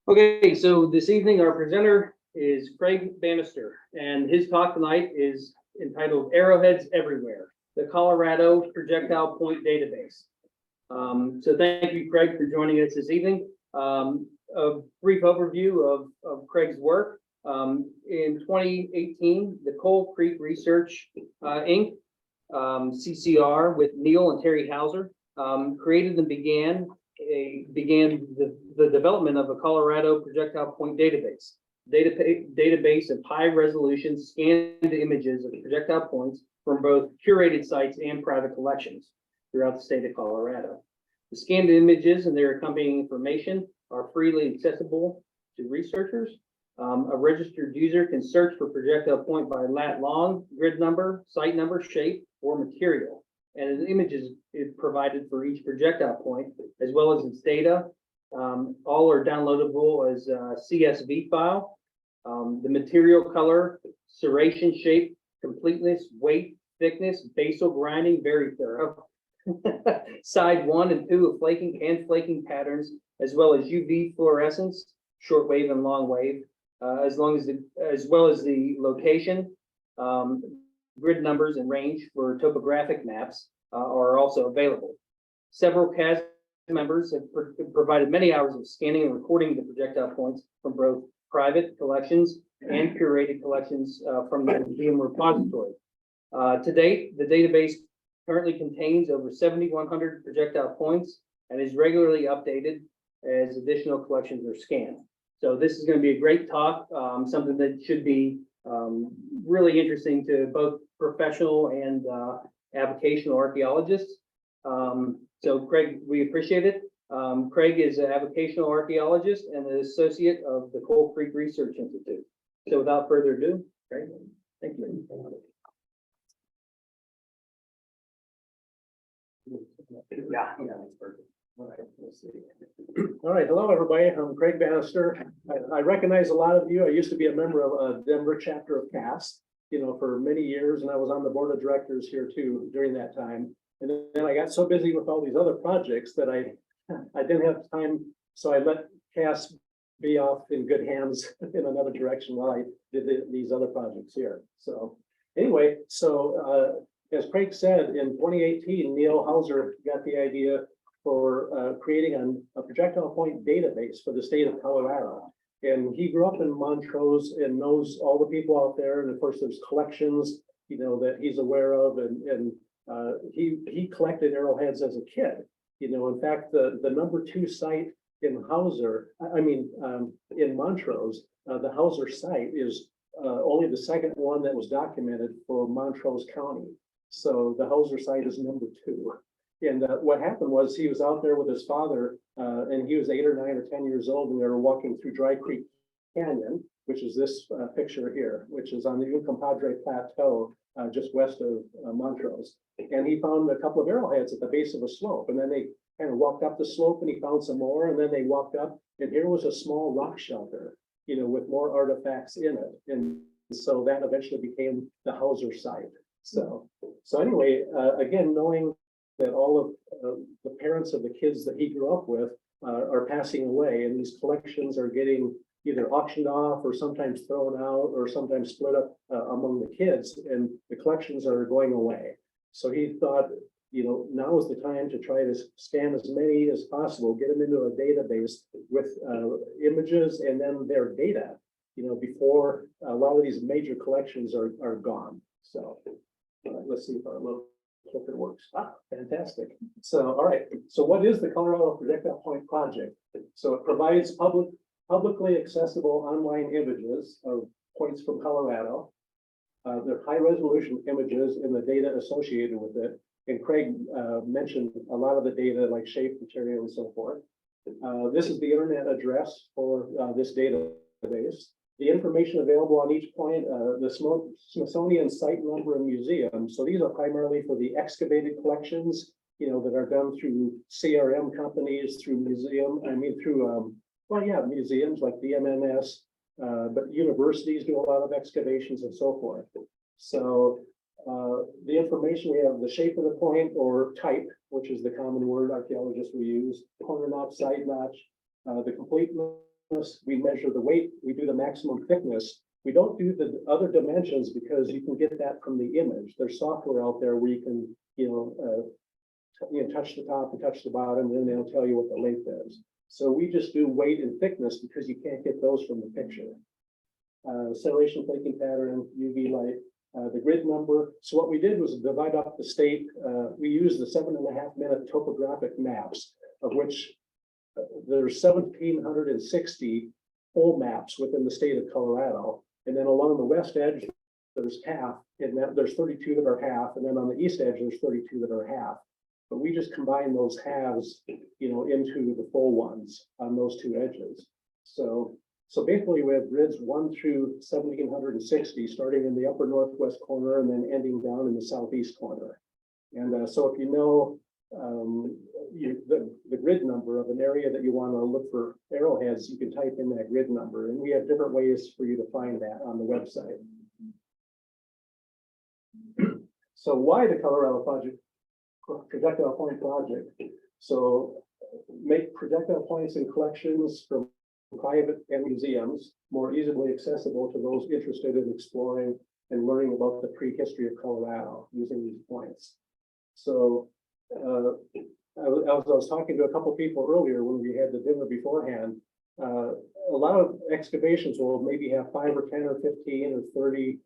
Okay, so this evening our presenter is Craig Banister, and his talk tonight is entitled Arrowheads Everywhere, the Colorado Projectile Point Database. So thank you, Craig, for joining us this evening. A brief overview of Craig's work. In 2018, the Coal Creek Research Inc., CCR, with Neil and Terry Hauser, created and began the development of a Colorado projectile point database. Database of high resolution scanned images of projectile points from both curated sites and private collections throughout the state of Colorado. The scanned images and their accompanying information are freely accessible to researchers. A registered user can search for projectile point by lat long, grid number, site number, shape, or material. And an image is provided for each projectile point, as well as its data. All are downloadable as a CSV file. The material color, serration, shape, completeness, weight, thickness, basal grinding, very thorough. Side 1 and 2 of flaking and flaking patterns, as well as UV fluorescence, short wave and long wave, as well as the location, grid numbers and range for topographic maps are also available. Several CAS members have provided many hours of scanning and recording the projectile points from both private collections and curated collections from the museum repository. To date, the database currently contains over 7,100 projectile points and is regularly updated as additional collections are scanned. So this is going to be a great talk, something that should be really interesting to both professional and avocational archaeologists. So Craig, we appreciate it. Craig is an avocational archaeologist and an associate of the Coal Creek Research Institute. So without further ado, Craig, thank you. Yeah, that's perfect. All right, let's see. All right, hello everybody. I'm Craig Banister. I recognize a lot of you. I used to be a member of a Denver chapter of CAS, for many years, and I was on the board of directors here too during that time. And then I got so busy with all these other projects that I didn't have time, so I let CAS be off in good hands in another direction while I did these other projects here. So anyway, as Craig said, in 2018, Neil Hauser got the idea for creating a projectile point database for the state of Colorado. And he grew up in Montrose and knows all the people out there. And of course, there's collections, that he's aware of. And he collected arrowheads as a kid. In fact, the number 2 site in in Montrose, the Hauser site is only the second one that was documented for Montrose County. So the Hauser site is number 2. And what happened was he was out there with his father, and he was 8 or 9 or 10 years old, and they were walking through Dry Creek Canyon, which is this picture here, which is on the Uncompahgre Plateau, just west of Montrose. And he found a couple of arrowheads at the base of a slope, and then they kind of walked up the slope, and he found some more, and then they walked up, and here was a small rock shelter, with more artifacts in it. And so that eventually became the Hauser site. So anyway, again, knowing that all of the parents of the kids that he grew up with are passing away, and these collections are getting either auctioned off or sometimes thrown out or sometimes split up among the kids, and the collections are going away. So he thought, now is the time to try to scan as many as possible, get them into a database with images and then their data, before a lot of these major collections are gone. So let's see if our little clicker works. Fantastic. So, all right. So what is the Colorado Projectile Point Project? So it provides publicly accessible online images of points from Colorado. They're high resolution images and the data associated with it. And Craig mentioned a lot of the data like shape, material, and so forth. This is the internet address for this database. The information available on each point, the Smithsonian site number and museum. So these are primarily for the excavated collections, that are done through CRM companies, through museums like DMNS, but universities do a lot of excavations and so forth. So the information, we have the shape of the point or type, which is the common word archaeologists will use, corner notch, side notch, the completeness we measure the weight, we do the maximum thickness. We don't do the other dimensions because you can get that from the image. There's software out there where you can, touch the top and touch the bottom, and then they'll tell you what the length is. So we just do weight and thickness because you can't get those from the picture. Acceleration flaking pattern, UV light, the grid number. So what we did was divide up the state. We used the 7.5 minute topographic maps, of which there's 1,760 full maps within the state of Colorado. And then along the west edge, there's half, and there's 32 that are half. And then on the east edge, there's 32 that are half. But we just combine those halves, into the full ones on those two edges. So basically we have grids 1 through 1,760, starting in the upper northwest corner and then ending down in the southeast corner. And so if you know the grid number of an area that you want to look for arrowheads, you can type in that grid number, and we have different ways for you to find that on the website. So why the Colorado Projectile Point Project? So make projectile points and collections from private and museums more easily accessible to those interested in exploring and learning about the prehistory of Colorado using these points. So I was talking to a couple people earlier when we had the dinner beforehand. A lot of excavations will maybe have 5 or 10 or 15 or 30,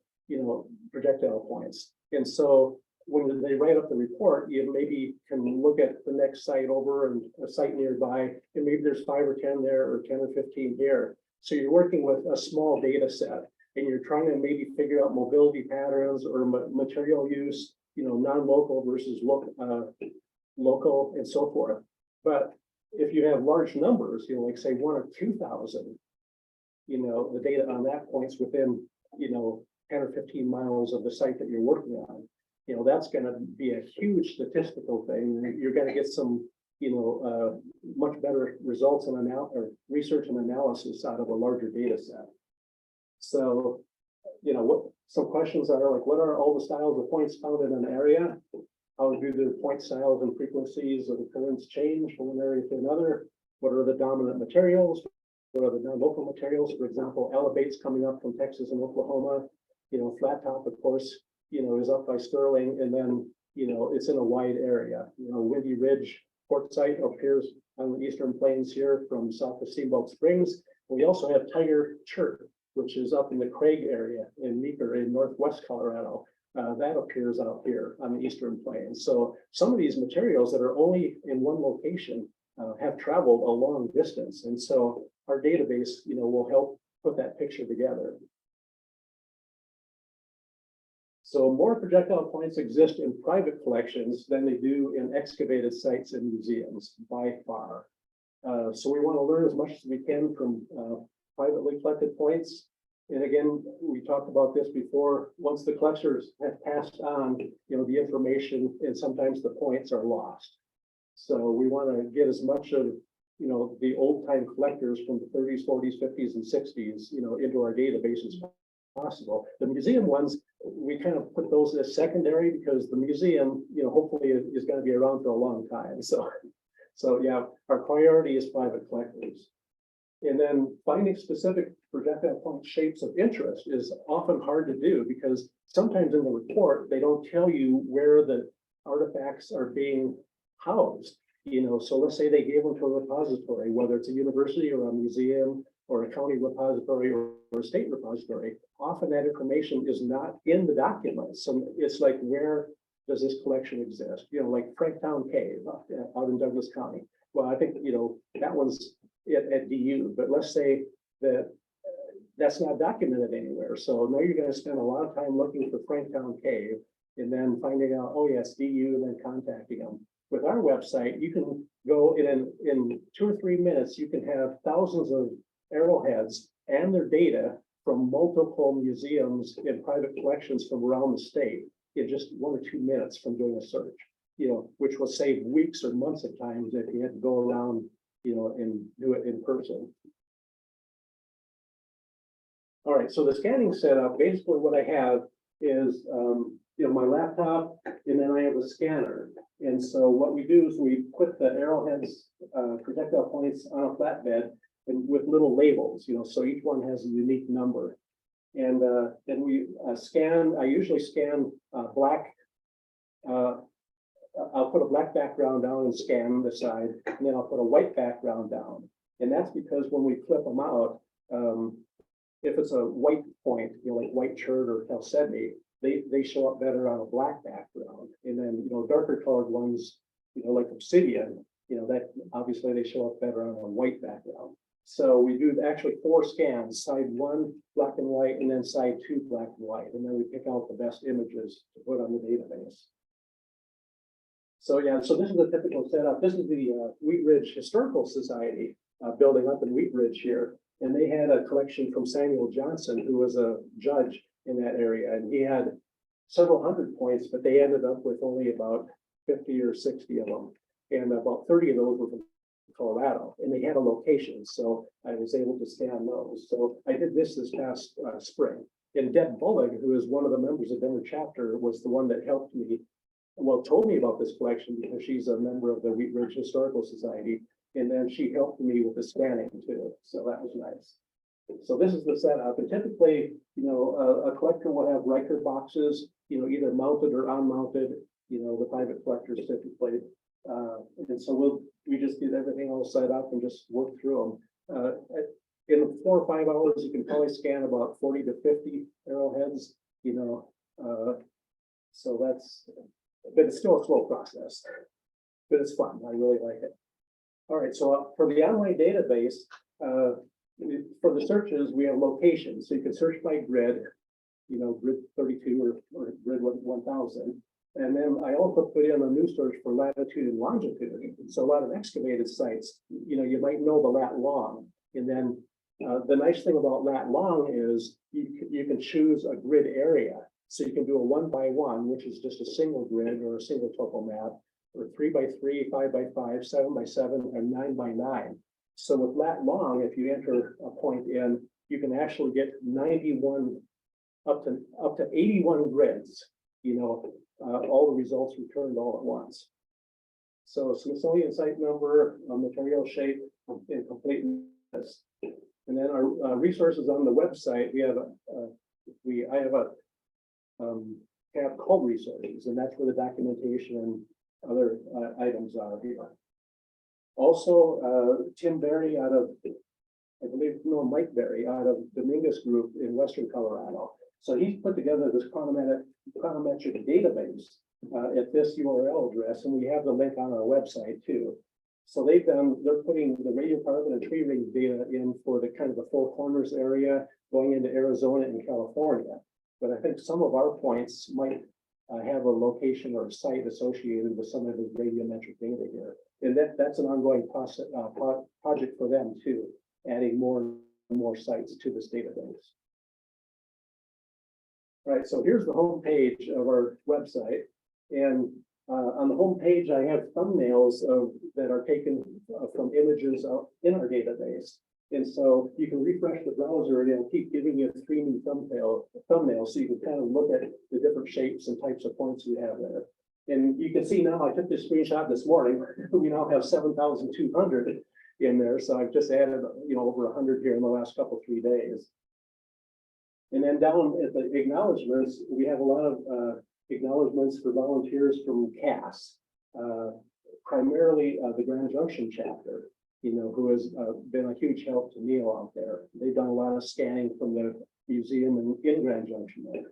projectile points. And so when they write up the report, you maybe can look at the next site over and a site nearby, and maybe there's 5 or 10 there or 10 or 15 here. So you're working with a small data set, and you're trying to maybe figure out mobility patterns or material use, non-local versus local and so forth. But if you have large numbers, like say 1 or 2,000, the data on that point's within, 10 or 15 miles of the site that you're working on. That's going to be a huge statistical thing. You're going to get some, much better results and research and analysis out of a larger data set. So, what some questions are like, what are all the styles of points found in an area? How do the point styles and frequencies of occurrence change from one area to another? What are the dominant materials? What are the non-local materials? For example, elevates coming up from Texas and Oklahoma. Flat top, of course, is up by Sterling, and then, it's in a wide area. Windy Ridge quartzite appears on the eastern plains here from south of Steamboat Springs. We also have Tiger Chert, which is up in the Craig area in Meeker in northwest Colorado. That appears out here on the eastern plains. So some of these materials that are only in one location have traveled a long distance. And so our database, will help put that picture together. So more projectile points exist in private collections than they do in excavated sites and museums by far. So we want to learn as much as we can from privately collected points. And again, we talked about this before. Once the collectors have passed on, the information, and sometimes the points are lost. So we want to get as much of, the old time collectors from the 30s, 40s, 50s, and 60s, into our database as possible. The museum ones, we kind of put those as secondary because the museum, hopefully is going to be around for a long time. So yeah, our priority is private collectors. And then finding specific projectile point shapes of interest is often hard to do because sometimes in the report, they don't tell you where the artifacts are being housed. So let's say they gave them to a repository, whether it's a university or a museum or a county repository or a state repository. Often that information is not in the documents. So it's like, where does this collection exist? Like Franktown Cave out in Douglas County. Well, I think, that one's at DU, but let's say that that's not documented anywhere. So now you're going to spend a lot of time looking for Franktown Cave and then finding out, oh yes, DU, and then contacting them. With our website, you can go in 2 or 3 minutes, you can have thousands of arrowheads and their data from multiple museums and private collections from around the state in just 1 or 2 minutes from doing a search, which will save weeks or months of time if you had to go around, and do it in person. All right, so the scanning setup, basically what I have is, my laptop, and then I have a scanner. And so what we do is we put the arrowheads, projectile points on a flatbed, and with little labels, so each one has a unique number. And then we scan, I usually scan black, I'll put a black background down and scan the side, and then I'll put a white background down. And that's because when we flip them out, if it's a white point, like white chert or chalcedony, they show up better on a black background. And then, darker colored ones, like obsidian, that obviously they show up better on a white background. So we do actually 4 scans, side 1 black and white, and then side 2 black and white. And then we pick out the best images to put on the database. So yeah, so this is the typical setup. This is the Wheat Ridge Historical Society building up in Wheat Ridge here. And they had a collection from Samuel Johnson, who was a judge in that area. And he had several hundred points, but they ended up with only about 50 or 60 of them. And about 30 of those were from Colorado, and they had a location. So I was able to scan those. So I did this past spring. And Deb Bullock, who is one of the members of Denver chapter, was the one that helped me, told me about this collection because she's a member of the Wheat Ridge Historical Society. And then she helped me with the scanning too. So that was nice. So this is the setup. And typically, a collector will have Riker boxes, either mounted or unmounted, the private collectors typically. And so we just get everything all set up and just work through them. In 4 or 5 hours, you can probably scan about 40 to 50 arrowheads, so that's, but it's still a slow process, but it's fun. I really like it. All right, so for the online database, for the searches, we have locations. So you can search by grid, grid 32 or grid 1000. And then I also put in a new search for latitude and longitude. So a lot of excavated sites, you might know the lat long. And then the nice thing about lat long is you can choose a grid area. So you can do a 1 by 1, which is just a single grid or a single topo map, or 3 by 3, 5 by 5, 7 by 7, and 9 by 9. So with lat long, if you enter a point in, you can actually get 91 up to 81 grids, all the results returned all at once. So Smithsonian site number, material shape, and completeness. And then our resources on the website, I have a tab called resources, and that's where the documentation and other items are here. Also, Tim Berry out of, Mike Berry out of Dominguez Group in Western Colorado. So he's put together this chronometric database at this URL address, and we have the link on our website too. So they're putting the radiocarbon and tree ring data in for the kind of the Four Corners area going into Arizona and California. But I think some of our points might have a location or a site associated with some of the radiometric data here. And that's an ongoing process, project for them too, adding more and more sites to this database. All right, so here's the home page of our website. And on the home page, I have thumbnails that are taken from images in our database. And so you can refresh the browser and it'll keep giving you 3 new thumbnails so you can kind of look at the different shapes and types of points we have there. And you can see now, I took this screenshot this morning, we now have 7,200 in there. So I've just added, over 100 here in the last 3 days. And then down at the acknowledgements, we have a lot of acknowledgements for volunteers from CAS, primarily the Grand Junction chapter, who has been a huge help to Neil out there. They've done a lot of scanning from the museum in Grand Junction there.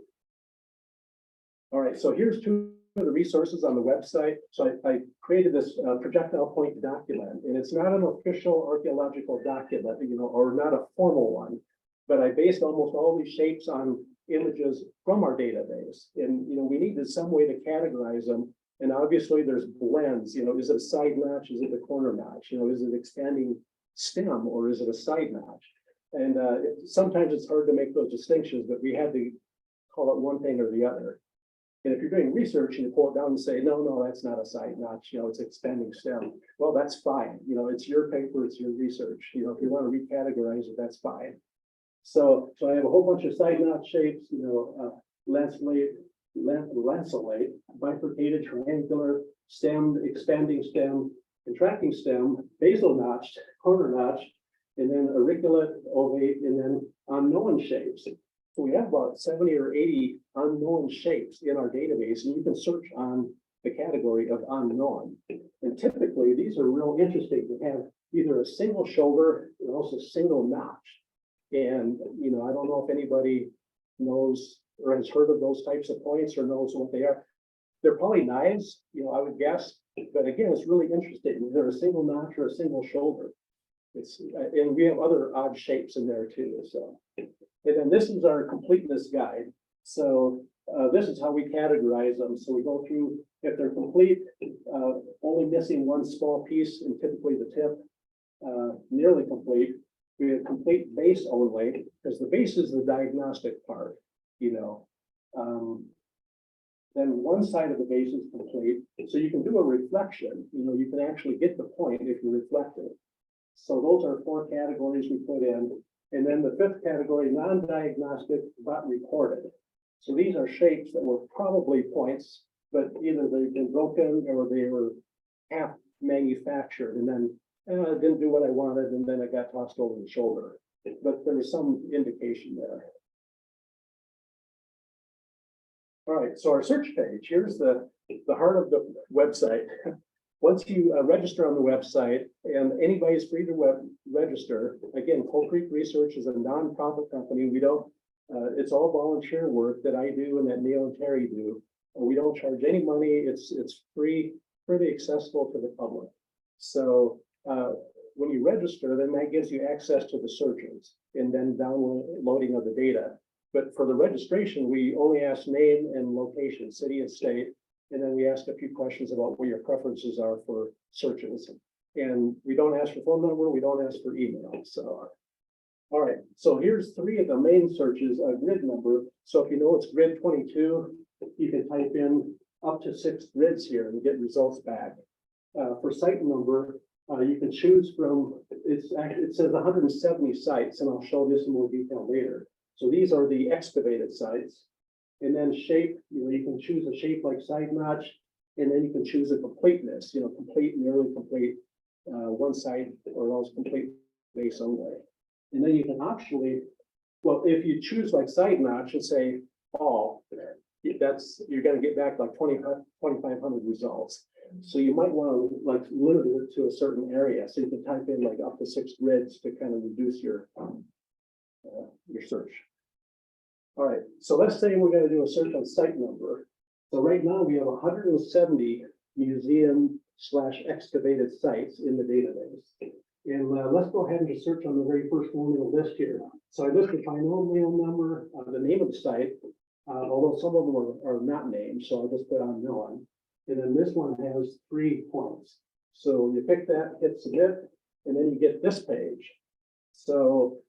All right, so here's 2 of the resources on the website. So I created this projectile point document, and it's not an official archaeological document, or not a formal one, but I based almost all these shapes on images from our database. And, we needed some way to categorize them. And obviously there's blends, is it a side notch? Is it a corner notch? Is it expanding stem or is it a side notch? And sometimes it's hard to make those distinctions, but we had to call it one thing or the other. And if you're doing research and you pull it down and say, no, that's not a side notch, it's expanding stem. Well, that's fine. It's your paper, it's your research. If you want to recategorize it, that's fine. So I have a whole bunch of side notch shapes, lanceolate, bifurcated, triangular, stemmed, expanding stem, contracting stem, basal notched, corner notched, and then auriculate, ovate, and then unknown shapes. So we have about 70 or 80 unknown shapes in our database, and you can search on the category of unknown. And typically, these are real interesting to have either a single shoulder or also a single notch. And, you know, I don't know if anybody knows or has heard of those types of points or knows what they are. They're probably knives, you know, I would guess, but again, it's really interesting. They're a single notch or a single shoulder. It's, and we have other odd shapes in there too, so. And then this is our completeness guide. So this is how we categorize them. So we go through, if they're complete, only missing one small piece and typically the tip, nearly complete. We have complete base only, because the base is the diagnostic part, you know. Then one side of the base is complete, so you can do a reflection, you know, you can actually get the point if you reflect it. So those are 4 categories we put in. And then the 5th category, non-diagnostic but recorded. So these are shapes that were probably points, but either they've been broken or they were half manufactured and then it didn't do what I wanted and then it got tossed over the shoulder. But there was some indication there. All right, so our search page, here's the heart of the website. Once you register on the website, and anybody's free to register, again, Coal Creek Research is a nonprofit company. We don't, it's all volunteer work that I do and that Neil and Terry do. We don't charge any money. It's free, pretty accessible to the public. So when you register, then that gives you access to the searches and then downloading of the data. But for the registration, we only ask name and location, city and state. And then we ask a few questions about what your preferences are for searches. And we don't ask for phone number, we don't ask for email. So, all right, so here's 3 of the main searches, a grid number. So if you know it's grid 22, you can type in up to 6 grids here and get results back. For site number, you can choose from, it says 170 sites, and I'll show this in more detail later. So these are the excavated sites. And then shape, you know, you can choose a shape like side notch, and then you can choose a completeness, you know, complete, nearly complete, one side, or else complete base only. And then you can actually, well, if you choose like side notch and say all, that's, you're gonna get back like 2,500 results. So you might want to like limit it to a certain area. So you can type in like up to 6 grids to kind of reduce your search. All right, so let's say we're going to do a search on site number. So right now we have 170 museum/excavated sites in the database. And let's go ahead and just search on the very first one in the list here. So I listed binomial number, the name of the site, although some of them are not named, so I'll just put unknown. And then this one has 3 points. So you pick that, hit submit, and then you get this page. So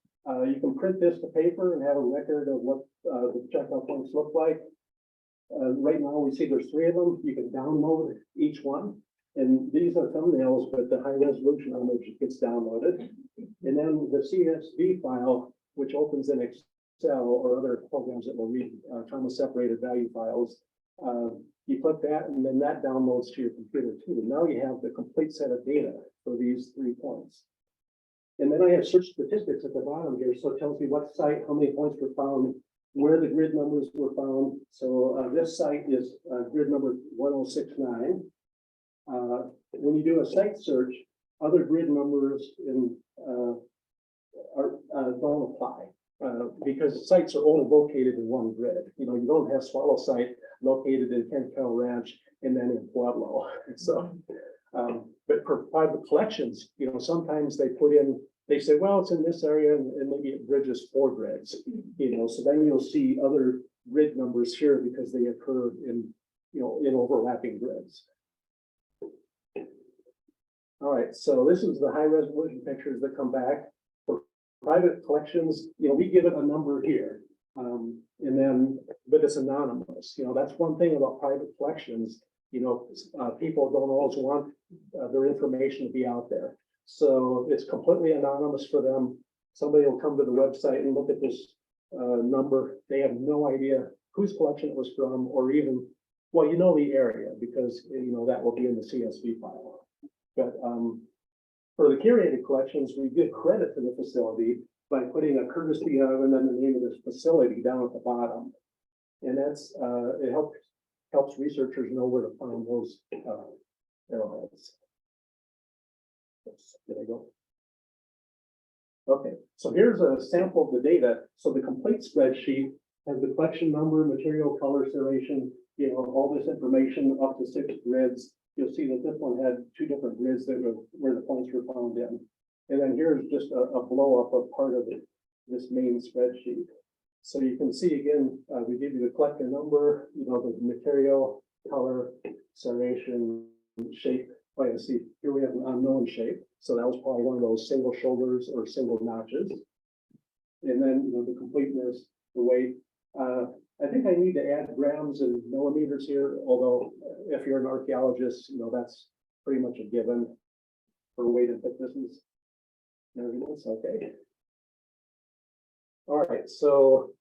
you can print this to paper and have a record of what the projectile points look like. Right now we see there's 3 of them. You can download each one. And these are thumbnails, but the high resolution image gets downloaded. And then the CSV file, which opens in Excel or other programs that will read comma separated value files. You put that and then that downloads to your computer too. Now you have the complete set of data for these 3 points. And then I have search statistics at the bottom here. So it tells me what site, how many points were found, where the grid numbers were found. So this site is grid number 1069. When you do a site search, other grid numbers don't apply because sites are only located in one grid. You know, you don't have Swallow site located in Kentel Ranch and then in Pueblo. So, but for private collections, you know, sometimes they put in, they say, well, it's in this area and maybe it bridges 4 grids, you know, so then you'll see other grid numbers here because they occur in, you know, in overlapping grids. All right, so this is the high resolution pictures that come back. For private collections, you know, we give it a number here. And then, but it's anonymous. You know, that's one thing about private collections. You know, people don't always want their information to be out there. So it's completely anonymous for them. Somebody will come to the website and look at this number. They have no idea whose collection it was from or even, well, you know, the area because, you know, that will be in the CSV file. But For the curated collections, we give credit to the facility by putting a courtesy of and then the name of this facility down at the bottom. And that's, it helps researchers know where to find those arrowheads. Oops, did I go? Okay, so here's a sample of the data. So the complete spreadsheet has the collection number, material, color, serration, all this information up to 6 grids. You'll see that this one had 2 different grids that were where the points were found in. And then here's just a blow up of part of this main spreadsheet. So you can see again, we give you the collector number, the material, color, serration, shape. Oh, yeah, see, here we have an unknown shape. So that was probably one of those single shoulders or single notches. And then, the completeness, the weight. I think I need to add grams and millimeters here, although if you're an archaeologist, that's pretty much a given for weight and thicknesses. Everything's okay. All right, so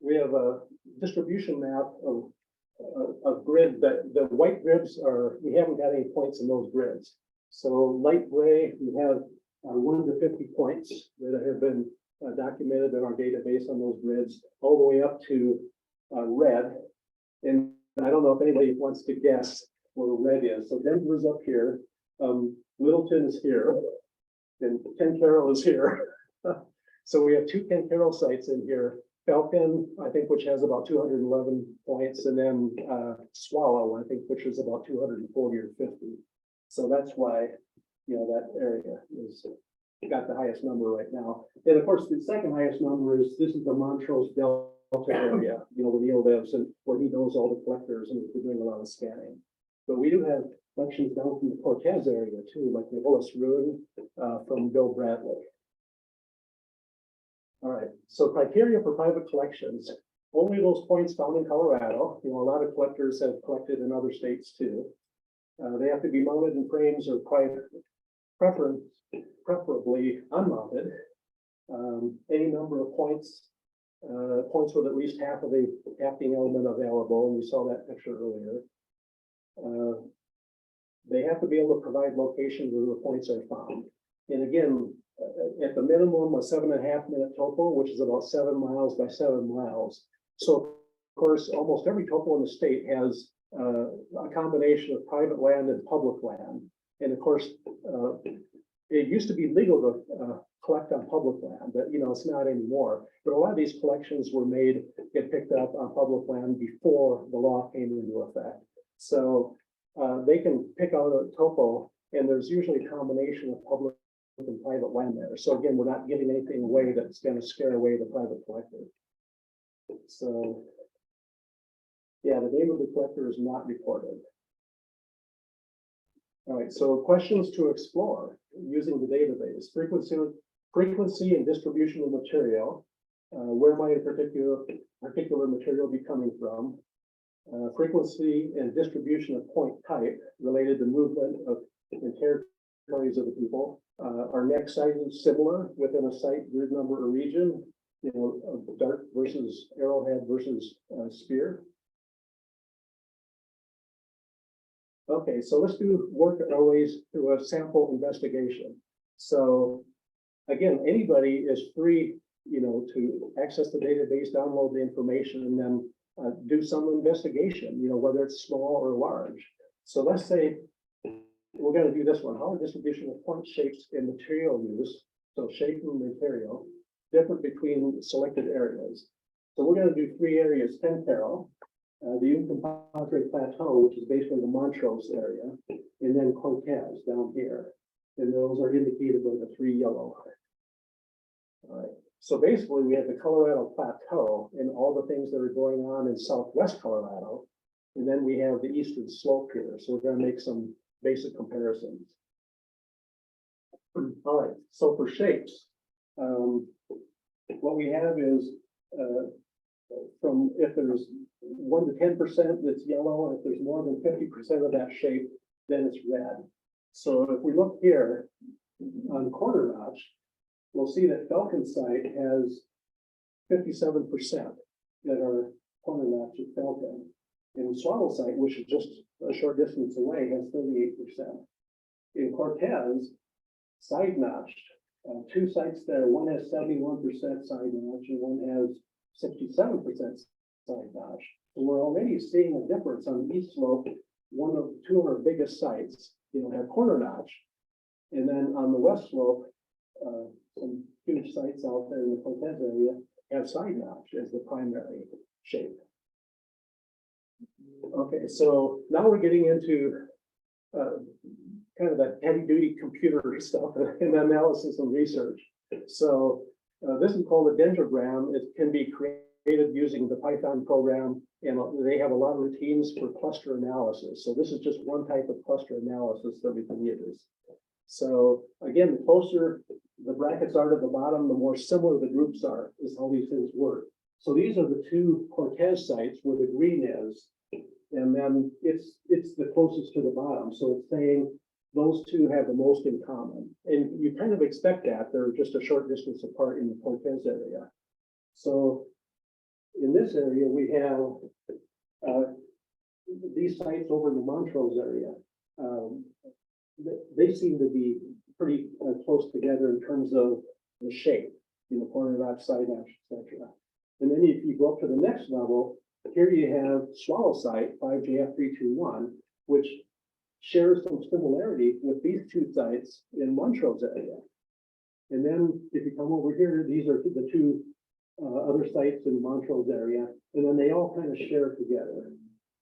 we have a distribution map of grid that the white grids we haven't got any points in those grids. So light gray, we have 1 to 50 points that have been documented in our database on those grids, all the way up to red. And I don't know if anybody wants to guess where red is. So Denver's up here, Littleton is here, and Ken Carroll is here. So we have 2 Ken Carroll sites in here. Falcon, I think, which has about 211 points, and then Swallow, I think, which is about 240 or 50. So that's why, that area is got the highest number right now. And of course, the second highest number this is the Montrose Delta area, where Neil lives and where he knows all the collectors and we're doing a lot of scanning. But we do have collections down from the Cortez area too, like the Willis Ruin from Bill Bradley. All right, so criteria for private collections, only those points found in Colorado. A lot of collectors have collected in other states too. They have to be mounted in frames or preferably unmounted. Any number of points with at least half the element available, and we saw that picture earlier. They have to be able to provide locations where the points are found. And again, at the minimum, a 7.5 minute topo, which is about 7 miles by 7 miles. So of course, almost every topo in the state has a combination of private land and public land. And of course, it used to be legal to collect on public land, but it's not anymore. But a lot of these collections were get picked up on public land before the law came into effect. So they can pick out a topo, and there's usually a combination of public and private land there. So again, we're not giving anything away that's going to scare away the private collector. So yeah, the name of the collector is not recorded. All right, so questions to explore using the database: frequency and distribution of material. Where might a particular material be coming from? Frequency and distribution of point type related to movement of and territories of the people. Are next sites similar within a site, grid number, or region? Dart versus arrowhead versus spear. Okay, so let's work our ways through a sample investigation. So again, anybody is free, to access the database, download the information, and then do some investigation, whether it's small or large. So let's say we're going to do this one. How are distribution of point shapes and material use, so shape and material, different between selected areas? So we're going to do 3 areas: Ken Carroll, the Yukon Padre Plateau, which is basically the Montrose area, and then Cortez down here. And those are indicated by the 3 yellow. All right. So basically, we have the Colorado Plateau and all the things that are going on in southwest Colorado. And then we have the eastern slope here. So we're going to make some basic comparisons. All right. So for shapes, what we have is from if there's 1 to 10% that's yellow, and if there's more than 50% of that shape, then it's red. So if we look here on corner notch, we'll see that Falcon site has 57% that are corner notch at Falcon. And Swallow site, which is just a short distance away, has 38%. In Cortez, side notched. Two sites there, one has 71% side notch and one has 67% side notch. So we're already seeing a difference on the east slope. Two of our biggest sites, have corner notch. And then on the west slope, some huge sites out there in the Cortez area have side notch as the primary shape. Okay, so now we're getting into kind of that heavy duty computer stuff and analysis and research. So this is called a dendrogram. It can be created using the Python program, and they have a lot of routines for cluster analysis. So this is just one type of cluster analysis that we can use. So again, the closer the brackets are to the bottom, the more similar the groups are, is how these things work. So these are the two Cortez sites where the green is, and then it's the closest to the bottom. So it's saying those two have the most in common. And you kind of expect that. They're just a short distance apart in the Cortez area. So in this area, we have these sites over in the Montrose area. They seem to be pretty close together in terms of the shape, corner notch, side notch, etc. And then if you go up to the next level, here you have Swallow site 5JF321, which shares some similarity with these two sites in Montrose area. And then if you come over here, these are the two other sites in the Montrose area, and then they all kind of share together.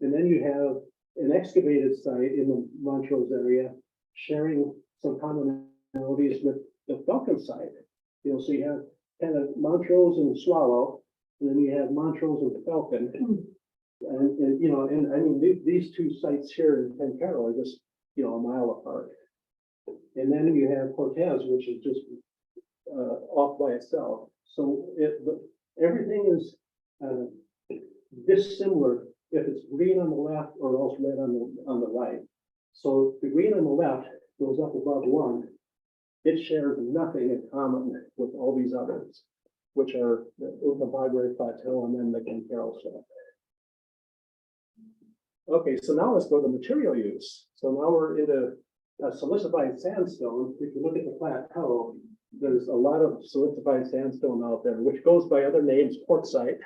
And then you have an excavated site in the Montrose area sharing some commonalities with the Falcon site. So you have kind of Montrose and Swallow, and then you have Montrose and Falcon. And I mean, these two sites here in Tencaro are just, a mile apart. And then you have Cortez, which is just off by itself. So everything is dissimilar if it's green on the left or else red on the right. So the green on the left goes up above one. It shares nothing in common with all these others, which are the Ucayali Plateau and then the Tencaro stuff. Okay, so now let's go to material use. So now we're into silicified sandstone. If you look at the plateau, there's a lot of silicified sandstone out there, which goes by other names, quartzite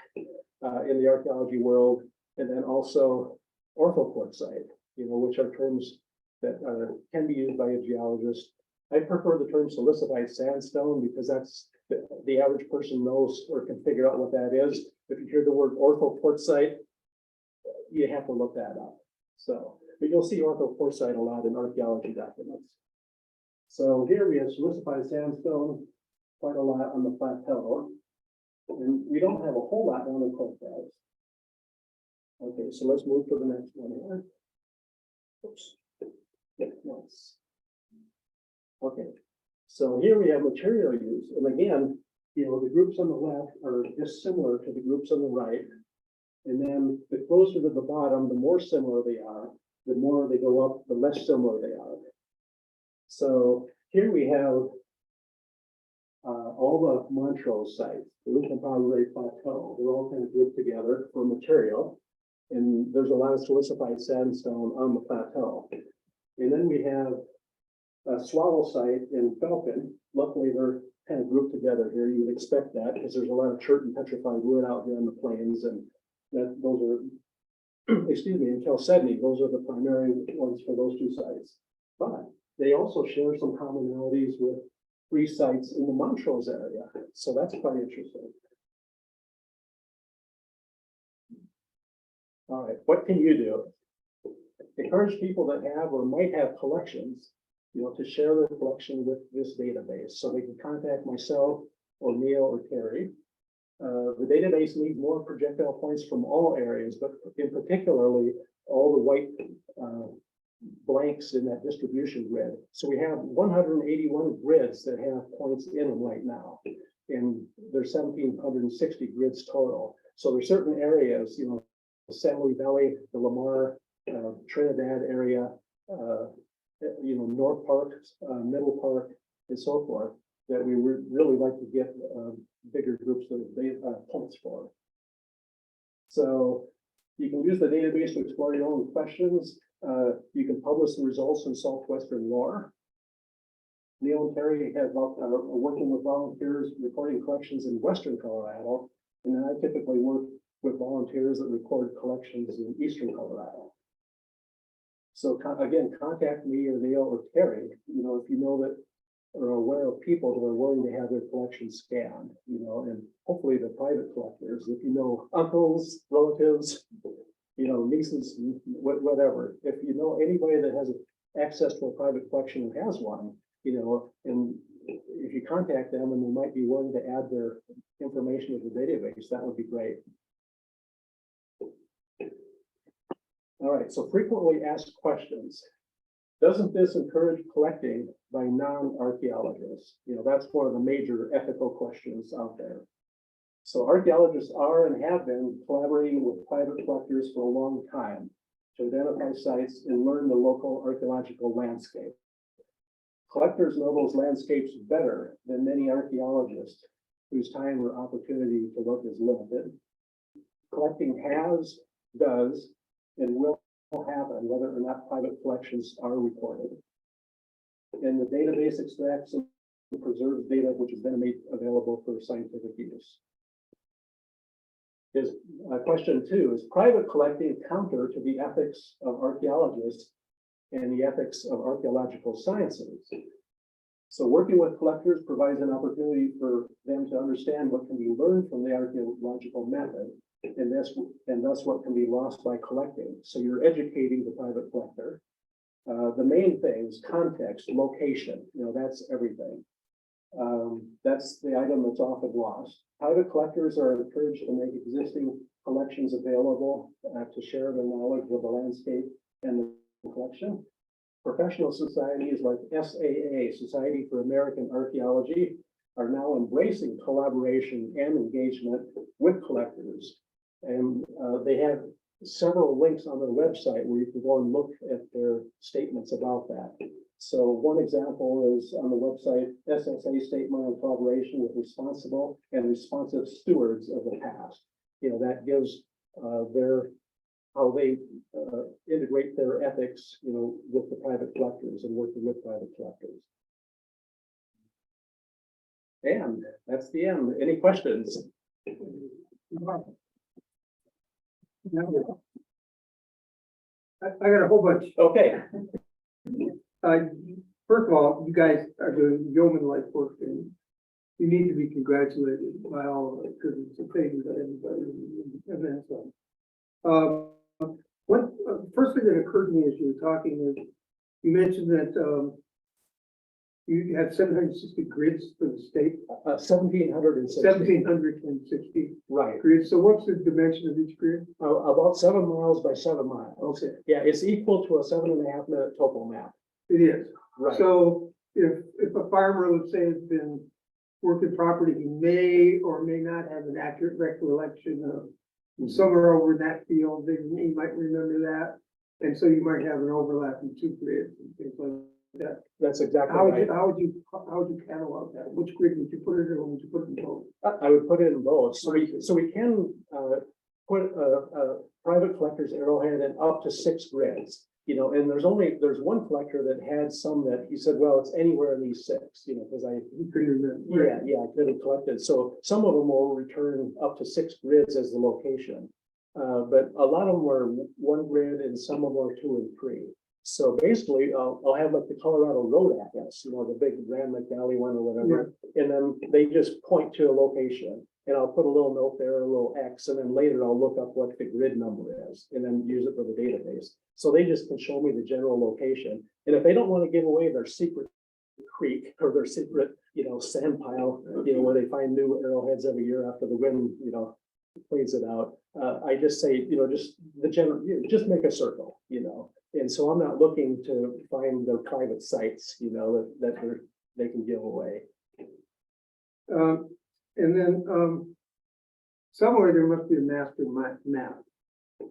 in the archaeology world, and then also orthoquartzite, which are terms that can be used by a geologist. I prefer the term silicified sandstone because that's the average person knows or can figure out what that is. If you hear the word orthoquartzite, you have to look that up. So, but you'll see orthoquartzite a lot in archaeology documents. So here we have silicified sandstone, quite a lot on the plateau. And we don't have a whole lot on the Cortez. Okay, so let's move to the next one here. Oops. Nice. Okay, so here we have material use. And again, the groups on the left are dissimilar to the groups on the right. And then the closer to the bottom, the more similar they are. The more they go up, the less similar they are. So here we have all the Montrose sites, the Ucayali Plateau. They're all kind of grouped together for material. And there's a lot of silicified sandstone on the plateau. And then we have a Swallow site in Falcon. Luckily, they're kind of grouped together here. You would expect that because there's a lot of chert and petrified wood out here on the plains, and those are, excuse me, in Chalcedony, those are the primary ones for those two sites. But they also share some commonalities with 3 sites in the Montrose area. So that's quite interesting. All right, what can you do? Encourage people that have or might have collections, to share their collection with this database. So they can contact myself or Neil or Terry. The database needs more projectile points from all areas, but in particularly all the white blanks in that distribution grid. So we have 181 grids that have points in them right now. And there's 1,760 grids total. So there's certain areas, the San Luis Valley, the Lamar, Trinidad area, North Park, Middle Park, and so forth, that we would really like to get bigger groups of points for. So you can use the database to explore your own questions. You can publish the results in Southwestern Lore. Neil and Terry are working with volunteers recording collections in western Colorado, and then I typically work with volunteers that record collections in eastern Colorado. So again, contact me or Neil or Terry, if you know that are aware of people who are willing to have their collections scanned, and hopefully the private collectors, if you know uncles, relatives, nieces, whatever. If you know anybody that has access to a private collection and has one, and if you contact them and they might be willing to add their information to the database, that would be great. All right, so frequently asked questions. Doesn't this encourage collecting by non-archaeologists? That's one of the major ethical questions out there. So archaeologists are and have been collaborating with private collectors for a long time to identify sites and learn the local archaeological landscape. Collectors know those landscapes better than many archaeologists whose time or opportunity to look is limited. Collecting has, does, and will happen whether or not private collections are recorded. And the database extracts and preserves data which has been made available for scientific use. Question 2, is private collecting counter to the ethics of archaeologists and the ethics of archaeological sciences? So working with collectors provides an opportunity for them to understand what can be learned from the archaeological method, and thus what can be lost by collecting. So you're educating the private collector. The main things: context, location, that's everything. That's the item that's often lost. Private collectors are encouraged to make existing collections available to share their knowledge of the landscape and the collection. Professional societies like SAA, Society for American Archaeology, are now embracing collaboration and engagement with collectors. And they have several links on their website where you can go and look at their statements about that. So one example is on the website, SSA statement on collaboration with responsible and responsive stewards of the past. That gives how they integrate their ethics, with the private collectors and working with private collectors. And that's the end. Any questions? I got a whole bunch. Okay. First of all, you guys are doing yeoman-like work, and you need to be congratulated by all of us because it's a thing that everybody and then so. First thing that occurred to me as you were talking is you mentioned that you had 760 grids for the state. 1,760. 1,760 Right. grids. So what's the dimension of each grid? About 7 miles by 7 miles. Okay. Yeah, it's equal to a 7.5 minute topo map. It is. Right. So if a farmer, let's say, has been working property, he may or may not have an accurate recollection of somewhere over in that field, he might remember that. And so you might have an overlap in 2 grids and things like that. That's exactly How right. would you catalog that? Which grid would you put it in, or would you put it in both? I would put it in both. So we can put a private collector's arrowhead in up to 6 grids. And there's one collector that had some that he said, well, it's anywhere in these 6, because You couldn't remember. yeah, I could have collected. So some of them will return up to 6 grids as the location. But a lot of them were 1 grid and some of them were 2 and 3. So basically, I'll have like the Colorado Road Atlas, the big Grand McNally one or whatever, and then they just point to a location, and I'll put a little note there, a little X, and then later I'll look up what the grid number is, and then use it for the database. So they just can show me the general location, and if they don't want to give away their secret creek or their secret, sand pile, where they find new arrowheads every year after the wind, cleans it out. I just say, just the general, just make a circle, And so I'm not looking to find their private sites, that they can give away. And then somewhere there must be a master map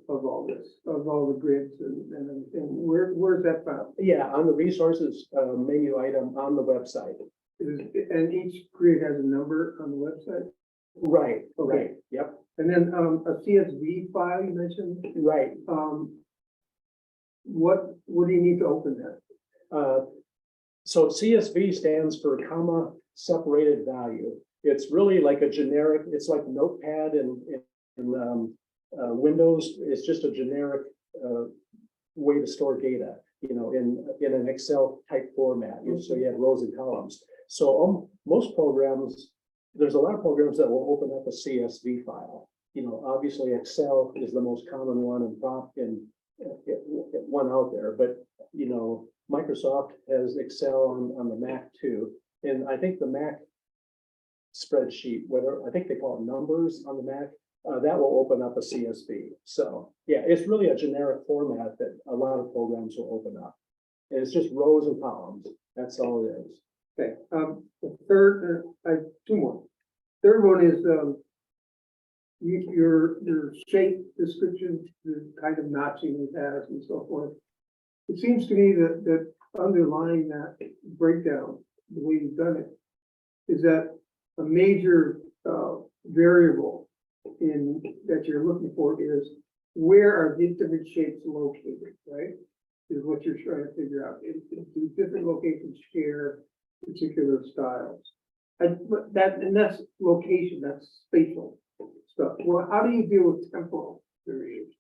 of all this, of all the grids and where's that found? Yeah, on the resources menu item on the website. And each grid has a number on the website? Right, Okay. right, yep. And then a CSV file you mentioned? So CSV stands for comma separated value. It's really like a generic, it's like Notepad and Windows. It's just a generic way to store data, in an Excel type format. So you have rows and columns. So most programs, there's a lot of programs that will open up a CSV file. Obviously Excel is the most common one and one out there, but Microsoft has Excel on the Mac too. And I think the Mac spreadsheet, I think they call it numbers on the Mac, that will open up a CSV. So yeah, it's really a generic format that a lot of programs will open up. And it's just rows and columns. That's all it is. Okay, the third, I have two more. Third one is, your shape description, the kind of notching it has and so forth. It seems to me that underlying that breakdown, the way you've done it, is that a major variable that you're looking for is where are these different shapes located, right? Is what you're trying to figure out. Do different locations share particular styles? And that's location, that's spatial stuff. Well, how do you deal with temporal variation?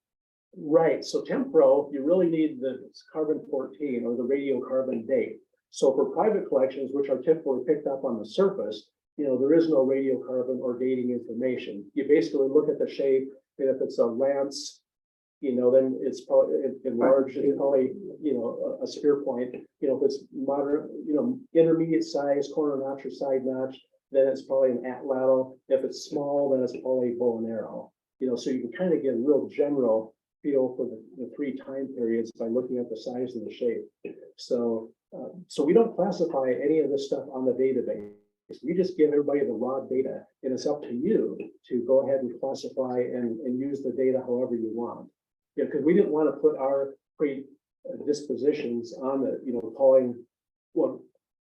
Right, so temporal, you really need the carbon 14 or the radiocarbon date. So for private collections, which are typically picked up on the surface, there is no radiocarbon or dating information. You basically look at the shape, and if it's a lance, then it's probably enlarged, it's probably, a spear point. If it's moderate, intermediate size, corner notch or side notch, then it's probably an atlatl. If it's small, then it's probably bow and arrow. So you can kind of get a real general feel for the three time periods by looking at the size and the shape. So we don't classify any of this stuff on the database. We just give everybody the raw data, and it's up to you to go ahead and classify and use the data however you want. Because we didn't want to put our predispositions on the, calling, well,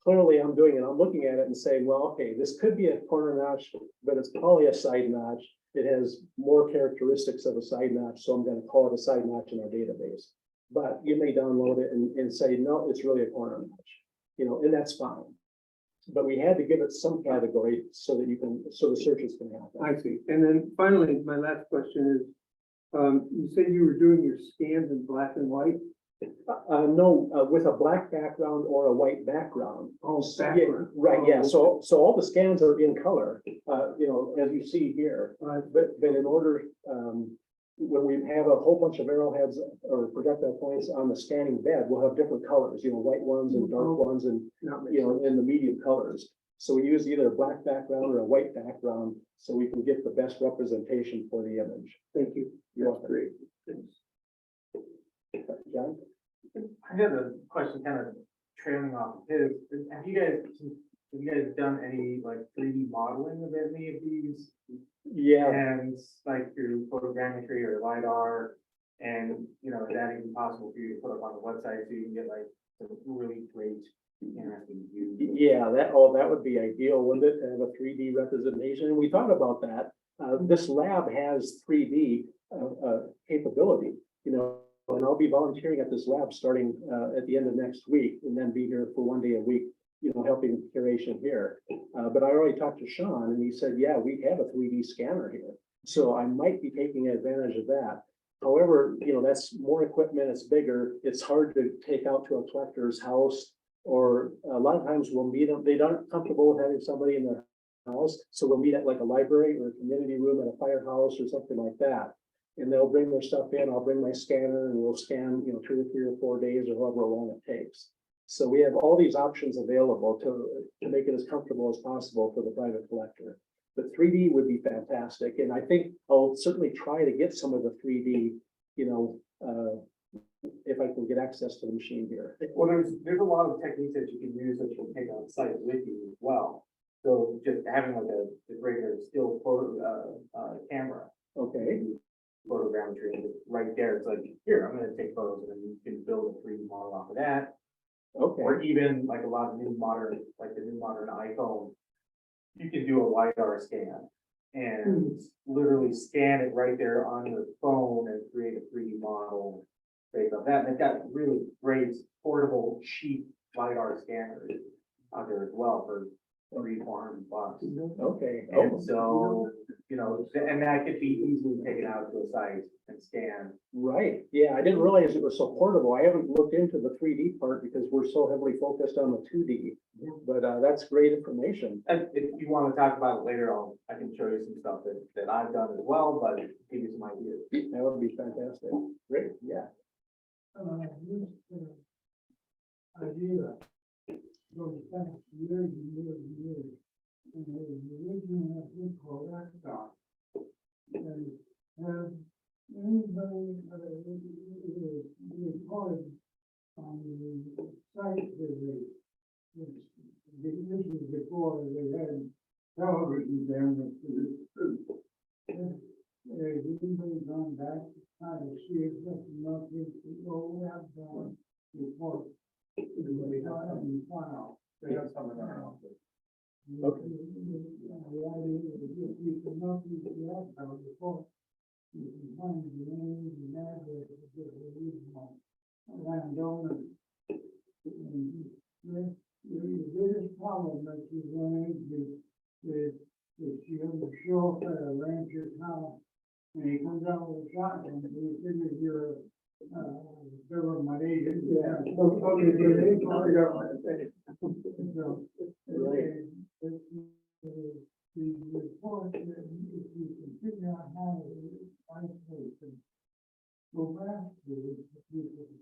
clearly I'm doing it. I'm looking at it and saying, well, okay, this could be a corner notch, but it's probably a side notch. It has more characteristics of a side notch, so I'm going to call it a side notch in our database. But you may download it and say, no, it's really a corner notch, and that's fine. But we had to give it some category so that so the searches can happen. I see. And then finally, my last question is, you said you were doing your scans in black and white? No, with a black background or a white background. Oh, Yeah, background. right, yeah. Oh, So all the scans are in color, as you see here. But in order, when we have a whole bunch of arrowheads or projectile points on the scanning bed, we'll have different colors, white ones and dark ones and, in the medium colors. So we use either a black background or a white background so we can get the best representation for the image. Thank you. You're That's great. Thanks. John? I have a question kind of trailing off of his. Have you guys done any like 3D modeling of any of these? Yeah. And like through photogrammetry or LiDAR, and is that even possible for you to put up on the website so you can get like some really great interesting views? Yeah, that would be ideal, wouldn't it, to have a 3D representation? And we thought about that. This lab has 3D capability, and I'll be volunteering at this lab starting at the end of next week, and then be here for 1 day a week, helping curation here. But I already talked to Sean, and he said, yeah, we have a 3D scanner here. So I might be taking advantage of that. However, that's more equipment, it's bigger, it's hard to take out to a collector's house, or a lot of times we'll meet them, they aren't comfortable with having somebody in their house, so we'll meet at like a library or a community room at a firehouse or something like that. And they'll bring their stuff in, I'll bring my scanner, and we'll scan, 2 or 3 or 4 days or however long it takes. So we have all these options available to make it as comfortable as possible for the private collector. But 3D would be fantastic, and I think I'll certainly try to get some of the 3D, if I can get access to the machine here. Well, there's a lot of techniques that you can use that you can take on site with you as well. So just having like a regular still photo camera. Okay. Photogrammetry right there. It's like, here, I'm going to take photos, and then you can build a 3D model off of that. Okay. Or even like a lot of new modern, like the new modern iPhone, you can do a LiDAR scan and literally scan it right there on your phone and create a 3D model based on that. And they've got really great portable, cheap LiDAR scanners out there as well for $300-400. Okay. And so, you know, and that could be easily taken out to a site and scanned. Right, yeah, I didn't realize it was so portable. I haven't looked into the 3D part because we're so heavily focused on the 2D. But that's great information. And if you want to talk about it later, I can show you some stuff that I've done as well, but give you some ideas. That would be fantastic. Great, yeah. Idea goes back years and years and years. And there was originally a thing called Acton. And anybody reported on the site visit, the issues before they had television damage to the truth. Has anybody gone back to try to see if that's enough to have done report? They have some in our office. Okay. You can not use the outbound report. You can find the names and addresses of the original landowners. The biggest problem that you run into is if you have a show up at a rancher's house and he comes out with a shotgun, he figures you're government agent. Yeah. Okay, they probably government agent. So, Right. the report, if you can figure out how to isolate them, go back to the people.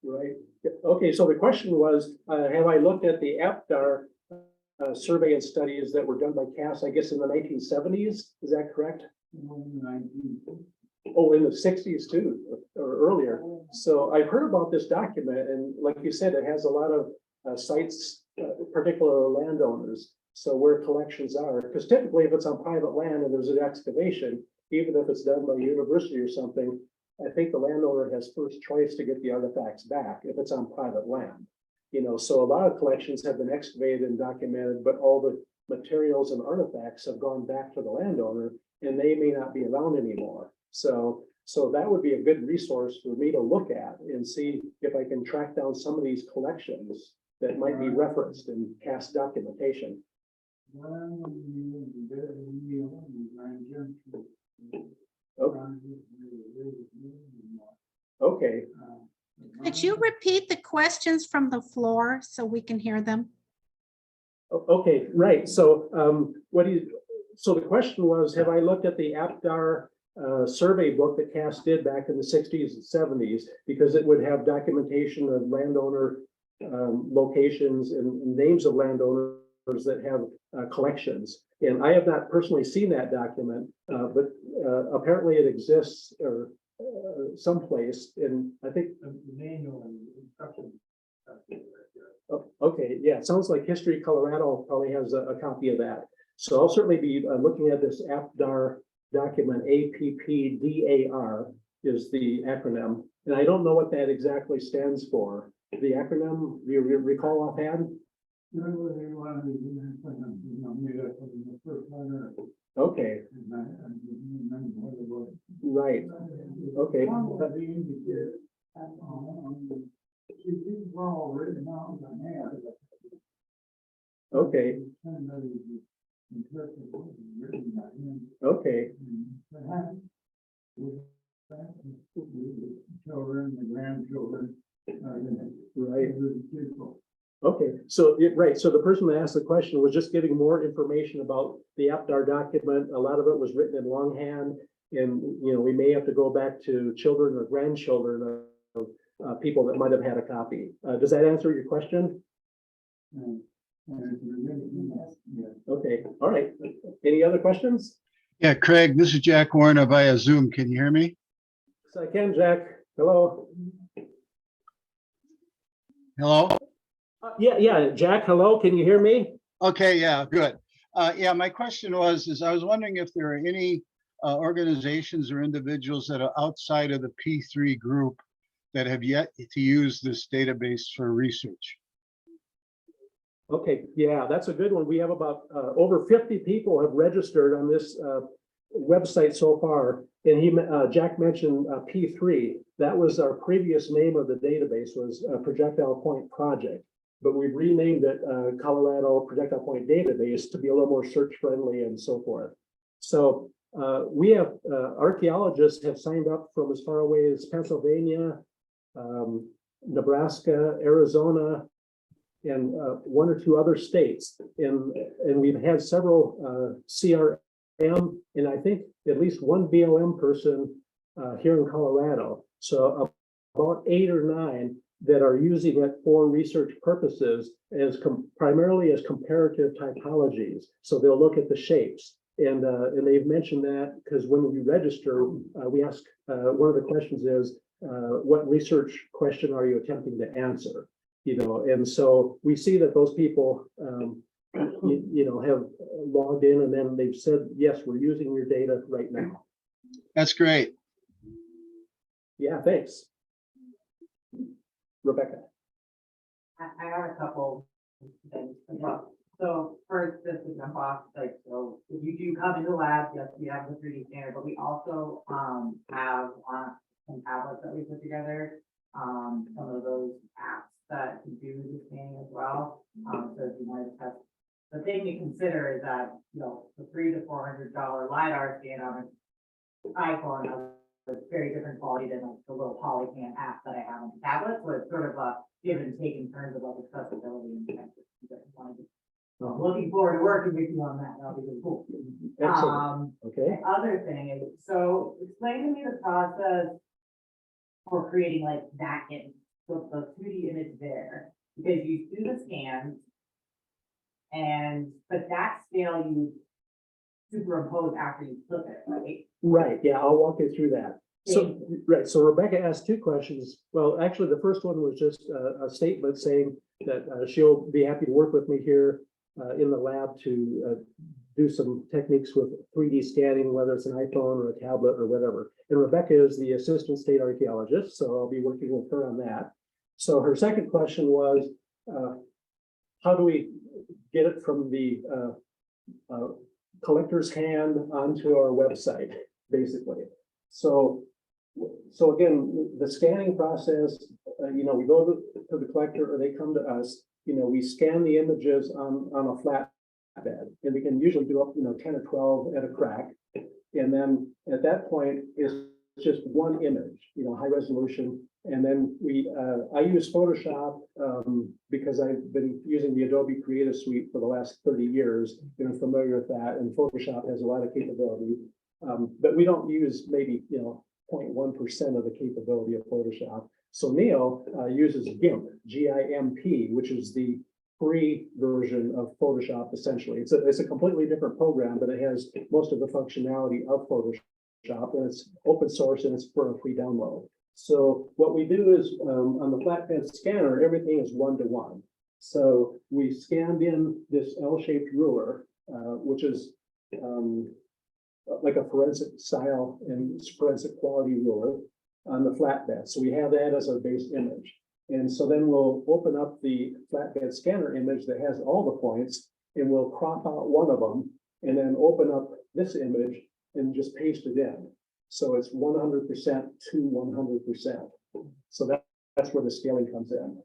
Right. Okay, so the question was, have I looked at the APDAR survey and studies that were done by Cass, I guess in the 1970s? Is that correct? Oh, in the 60s too, or earlier. So I've heard about this document, and like you said, it has a lot of sites, particular landowners. So where collections are, because typically if it's on private land and there's an excavation, even if it's done by a university or something, I think the landowner has first choice to get the artifacts back if it's on private land. You know, so a lot of collections have been excavated and documented, but all the materials and artifacts have gone back to the landowner and they may not be around anymore. So that would be a good resource for me to look at and see if I can track down some of these collections that might be referenced in past documentation. Okay. Could you repeat the questions from the floor so we can hear them? Okay, right. So so the question was, have I looked at the APDAR survey book that Cass did back in the 60s and 70s, because it would have documentation of landowner locations and names of landowners that have collections. And I have not personally seen that document, but apparently it exists or someplace. And I think The manual and instruction. okay, yeah, it sounds like History Colorado probably has a copy of that. So I'll certainly be looking at this APDAR document. APPDAR is the acronym, and I don't know what that exactly stands for. The acronym, do you recall offhand? Okay, right, okay. Okay, okay, Children, the grandchildren. right. Okay, so right, so the person that asked the question was just giving more information about the APDAR document. A lot of it was written in longhand, and you know, we may have to go back to children or grandchildren of people that might have had a copy. Does that answer your question? Okay, all right. Any other questions? Yeah, Craig, this is Jack Warner via Zoom. Can you hear me? So I can, Jack. Hello. Hello? Yeah, Jack, hello. Can you hear me? Okay, yeah, good. Yeah, my question is I was wondering if there are any organizations or individuals that are outside of the P3 group that have yet to use this database for research. Okay, yeah, that's a good one. We have about over 50 people have registered on this website so far, and Jack mentioned P3. That was our previous name of the database, was Projectile Point Project. But we've renamed it Colorado Projectile Point Database to be a little more search friendly and so forth. So we have archaeologists have signed up from as far away as Pennsylvania, Nebraska, Arizona, and one or two other states. And we've had several CRM, and I think at least one BLM person here in Colorado. So about 8 or 9 that are using it for research purposes as primarily as comparative typologies. So they'll look at the shapes. And they've mentioned that because when we register, we ask, one of the questions is, what research question are you attempting to answer? You know, and so we see that those people, you know, have logged in, and then they've said, yes, we're using your data right now. That's great. Yeah, thanks. Rebecca. I have a couple things. So first, just to jump off, like, so if you do come into the lab, yes, we have the 3D scanner, but we also have some tablets that we put together, some of those apps that can do the scanning as well. So if you want to test, the thing to consider is that, you know, the $300 to $400 LiDAR scan on an iPhone is very different quality than like the little Polycan app that I have on the tablet. So it's sort of a give and take in terms of like accessibility and looking forward to working with you on that. That'll be really cool. Excellent. Okay. The other thing is, so explain to me the process for creating like that in the 2D image there, because you do the scans but that scale you superimpose after you flip it, right? Right. Yeah, I'll walk you through that. So, right. So Rebecca asked 2 questions. Well, actually, the first one was just a statement saying that she'll be happy to work with me here in the lab to do some techniques with 3D scanning, whether it's an iPhone or a tablet or whatever. And Rebecca is the assistant state archaeologist, so I'll be working with her on that. So her second question was, how do we get it from the collector's hand onto our website, basically? So again, the scanning process, you know, we go to the collector or they come to us, you know, we scan the images on a flat bed, and we can usually do up, you know, 10 or 12 at a crack. And then at that point it's just one image, you know, high resolution. And then I use Photoshop because I've been using the Adobe Creative Suite for the last 30 years. Been familiar with that, and Photoshop has a lot of capability. But we don't use maybe, you know, 0.1% of the capability of Photoshop. So Neil uses GIMP, G-I-M-P, which is the free version of Photoshop. Essentially, it's a completely different program, but it has most of the functionality of Photoshop, and it's open source and it's for a free download. So what we do is on the flatbed scanner, everything is 1-to-1. So we scanned in this L-shaped ruler, which is like a forensic style and forensic quality ruler on the flatbed. So we have that as our base image. And so then we'll open up the flatbed scanner image that has all the points, and we'll crop out one of them and then open up this image and just paste it in. So it's 100% to 100%. So that's where the scaling comes in.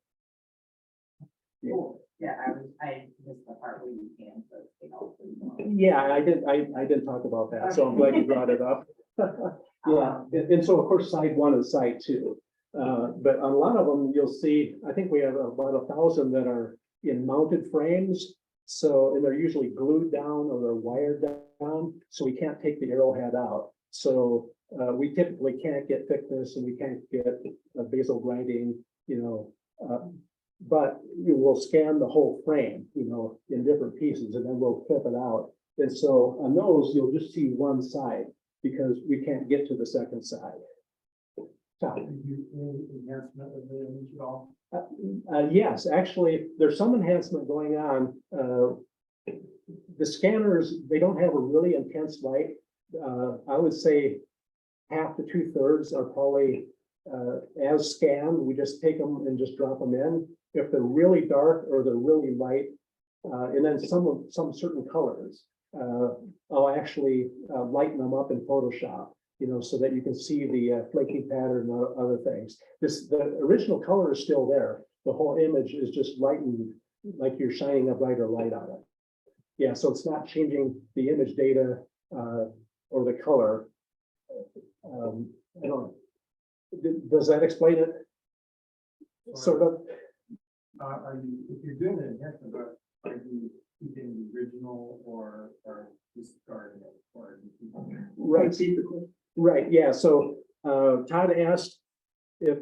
Yeah. Cool. Yeah, I missed the part where you can, so you know. Yeah, I didn't talk about that, so I'm glad you brought it up. Yeah, and so of course side 1 is side 2, but on a lot of them you'll see, I think we have about 1,000 that are in mounted frames. So, and they're usually glued down or they're wired down, so we can't take the arrowhead out. So we typically can't get thickness and we can't get basal grinding, you know, but you will scan the whole frame, you know, in different pieces, and then we'll flip it out. And so on those, you'll just see one side because we can't get to the second side. Enhancement of the image at all? Yes, actually, there's some enhancement going on. The scanners, they don't have a really intense light. I would say half to 2/3 are probably as scanned. We just take them and just drop them in. If they're really dark or they're really light, and then some certain colors. I'll actually lighten them up in Photoshop, so that you can see the flaking pattern and other things. The original color is still there. The whole image is just lightened, like you're shining a brighter light on it. Yeah, so it's not changing the image data or the color. I don't. Does that explain it? Sort of. Are you, if you're doing an enhancement, are you keeping the original or discarding it? Or are you keeping? Right. Right, yeah, so Todd asked if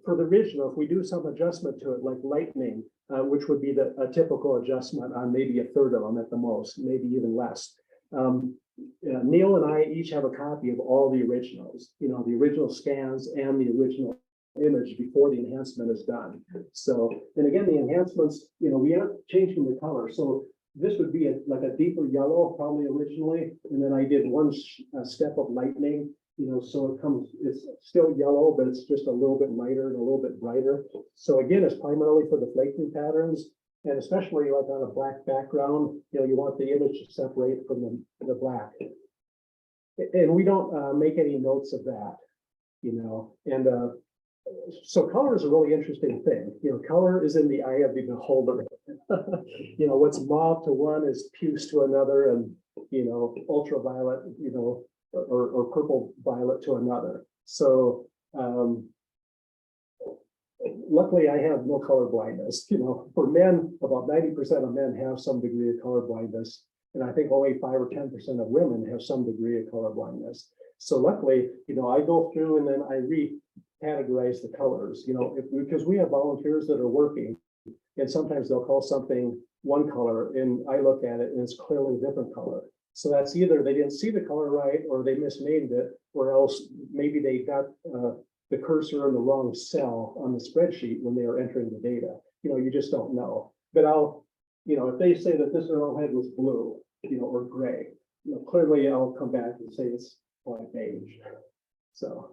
for the original, if we do some adjustment to it, like lightning, which would be a typical adjustment on maybe a third of them at the most, maybe even less. Neil and I each have a copy of all the originals, the original scans and the original image before the enhancement is done. So, and again, the enhancements, we aren't changing the color. So this would be like a deeper yellow probably originally. And then I did one step of lightning, so it's still yellow, but it's just a little bit lighter and a little bit brighter. So again, it's primarily for the flaking patterns. And especially like on a black background, you want the image to separate from the black. And we don't make any notes of that, and so color is a really interesting thing. Color is in the eye of the beholder. What's mauve to one is puce to another, and ultraviolet, or purple violet to another. So luckily I have no color blindness. For men, about 90% of men have some degree of color blindness. And I think only 5 or 10% of women have some degree of color blindness. So luckily, I go through and then I categorize the colors, because we have volunteers that are working, and sometimes they'll call something one color and I look at it and it's clearly a different color. So that's either they didn't see the color right, or they misnamed it, or else maybe they got the cursor in the wrong cell on the spreadsheet when they were entering the data. You just don't know. But if they say that this arrowhead was blue, or gray, clearly I'll come back and say it's like beige. So.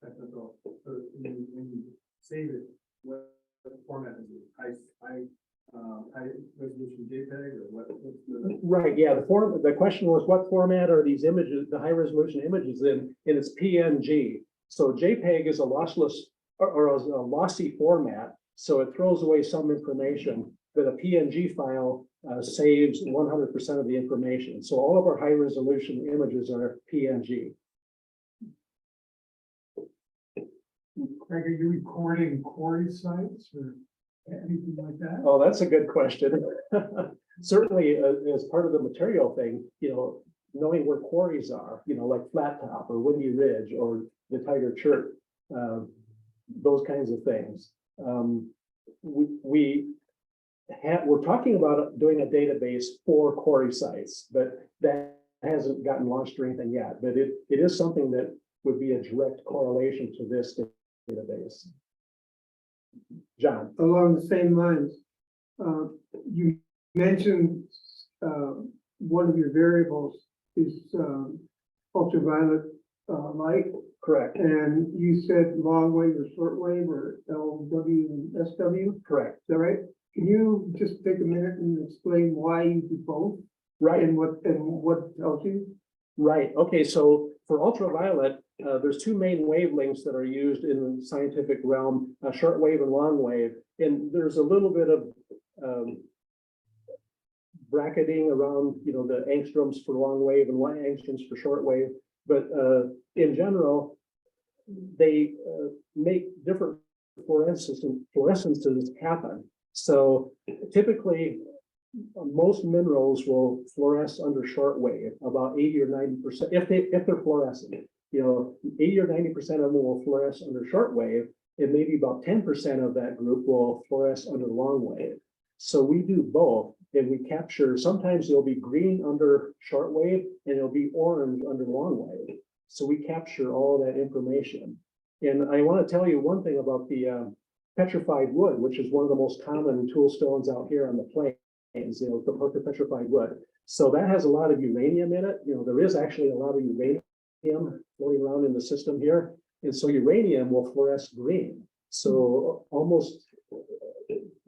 Technical. So when you save it, what format is it? High resolution JPEG or what's the? Right, yeah, the question was what format are these images, the high resolution images in, and it's PNG. So JPEG is a lossless or a lossy format, so it throws away some information, but a PNG file saves 100% of the information. So all of our high resolution images are PNG. Greg, are you recording quarry sites or anything like that? Oh, that's a good question. Certainly, as part of the material thing, knowing where quarries are, like Flat Top or Windy Ridge or the Tiger Chert, those kinds of things. We're talking about doing a database for quarry sites, but that hasn't gotten launched or anything yet. But it is something that would be a direct correlation to this database. John. Along the same lines, you mentioned one of your variables is ultraviolet light. Correct. And you said long wave or short wave or LW and SW? Correct. Is that right? Can you just take a minute and explain why you do both? Right. And what tells you? Right. Okay. So for ultraviolet, there's two main wavelengths that are used in the scientific realm, short wave and long wave. And there's a little bit of bracketing around, the angstroms for long wave and angstroms for short wave. But in general, they make different fluorescences happen. So typically, most minerals will fluoresce under short wave, about 80 or 90%, if they're fluorescent. 80 or 90% of them will fluoresce under short wave, and maybe about 10% of that group will fluoresce under long wave. So we do both, and we capture, sometimes it'll be green under short wave, and it'll be orange under long wave. So we capture all that information. And I want to tell you one thing about the petrified wood, which is one of the most common tool stones out here on the plains, the petrified wood. So that has a lot of uranium in it. There is actually a lot of uranium floating around in the system here. And so uranium will fluoresce green. So almost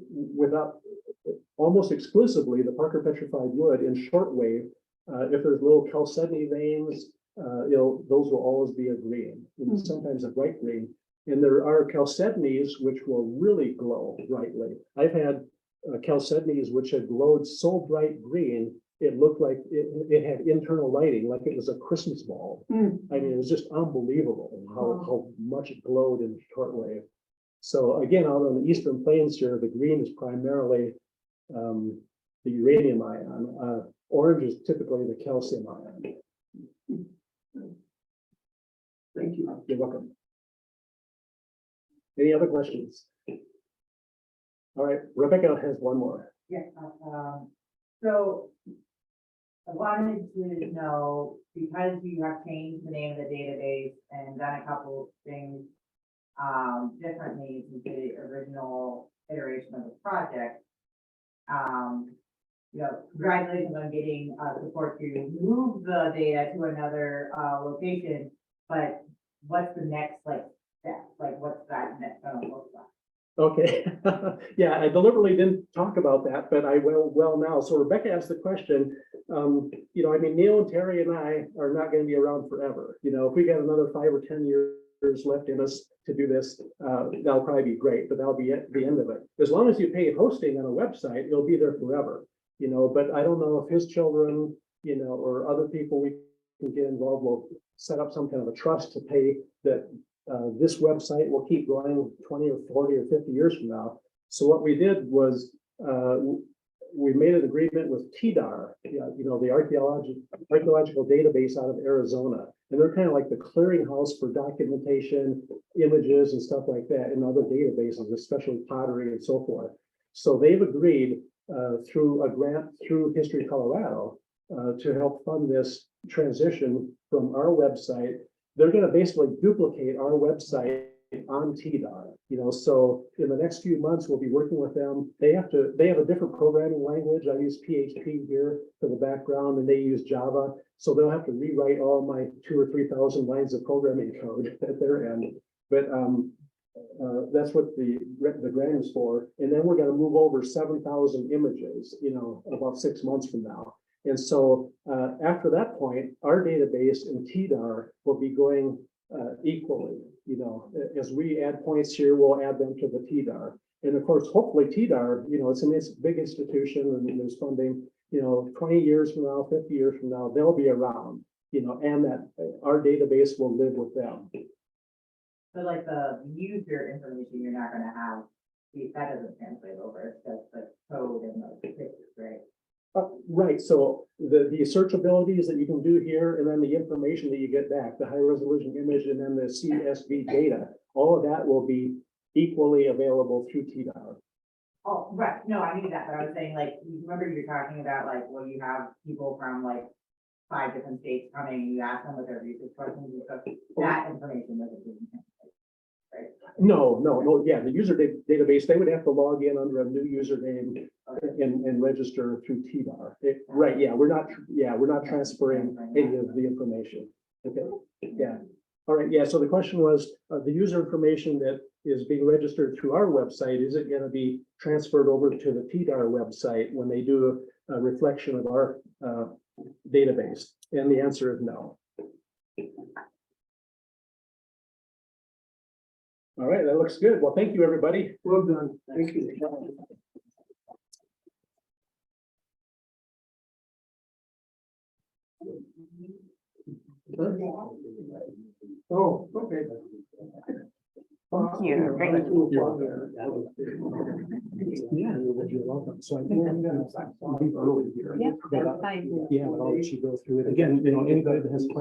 without, almost exclusively the Parker petrified wood in shortwave. If there's little chalcedony veins, those will always be a green, and sometimes a bright green. And there are chalcedonies which will really glow brightly. I've had chalcedonies which had glowed so bright green, it looked like it had internal lighting, like it was a Christmas bulb. I mean, it was just unbelievable how much it glowed in shortwave. So again, out on the eastern plains here, the green is primarily the uranium ion. Orange is typically the calcium ion. Thank you. You're welcome. Any other questions? All right, Rebecca has one more. Yeah, so I wanted to know, because you have changed the name of the database and done a couple things differently since the original iteration of the project. Congratulations on getting support to move the data to another location, but what's the next step? What's that next gonna look like? Okay, yeah, I deliberately didn't talk about that, but I will now. So Rebecca asked the question, I mean, Neil and Terry and I are not going to be around forever. If we got another 5 or 10 years left in us to do this, that'll probably be great, but that'll be at the end of it. As long as you pay hosting on a website, it'll be there forever, but I don't know if his children, or other people we can get involved will set up some kind of a trust to pay that this website will keep going 20 or 40 or 50 years from now. So what we did was we made an agreement with TDAR, the archaeological database out of Arizona. And they're kind of like the clearinghouse for documentation, images and stuff like that, and other databases, especially pottery and so forth. So they've agreed through a grant through History Colorado to help fund this transition from our website. They're going to basically duplicate our website on TDAR, so in the next few months, we'll be working with them. They have a different programming language. I use PHP here for the background and they use Java. So they'll have to rewrite all my 2,000 or 3,000 lines of programming code at their end. But that's what the grant is for. And then we're going to move over 7,000 images, about 6 months from now. And so after that point, our database in TDAR will be going equally. As we add points here, we'll add them to the TDAR. And of course, hopefully TDAR, it's a big institution and there's funding, 20 years from now, 50 years from now, they'll be around, and that our database will live with them. So the user information you're not gonna have, that doesn't translate over, it's just the code and the pictures, right? Right, so the searchabilities that you can do here, and then the information that you get back, the high resolution image, and then the CSV data, all of that will be equally available through TDAR. Oh, right, no, I knew that, but I was saying, you remember you were talking about, you have people from 5 different states coming, and you ask them what their research questions, and stuff, that information doesn't even translate, right? No, yeah, the user database, they would have to log in under a new username and register through TDAR. Right, yeah, we're not transferring any of the information. Okay, yeah. All right, yeah, so the question was, the user information that is being registered through our website, is it going to be transferred over to the TDAR website when they do a reflection of our database? And the answer is no. All right, that looks good. Well, thank you, everybody. Well done. Thank you. Oh, okay. Thank you. Great. Yeah, you're welcome. So I think I'm gonna leave early here. Yeah, that's fine. Yeah, but I'll let you go through it again. Anybody that has questions.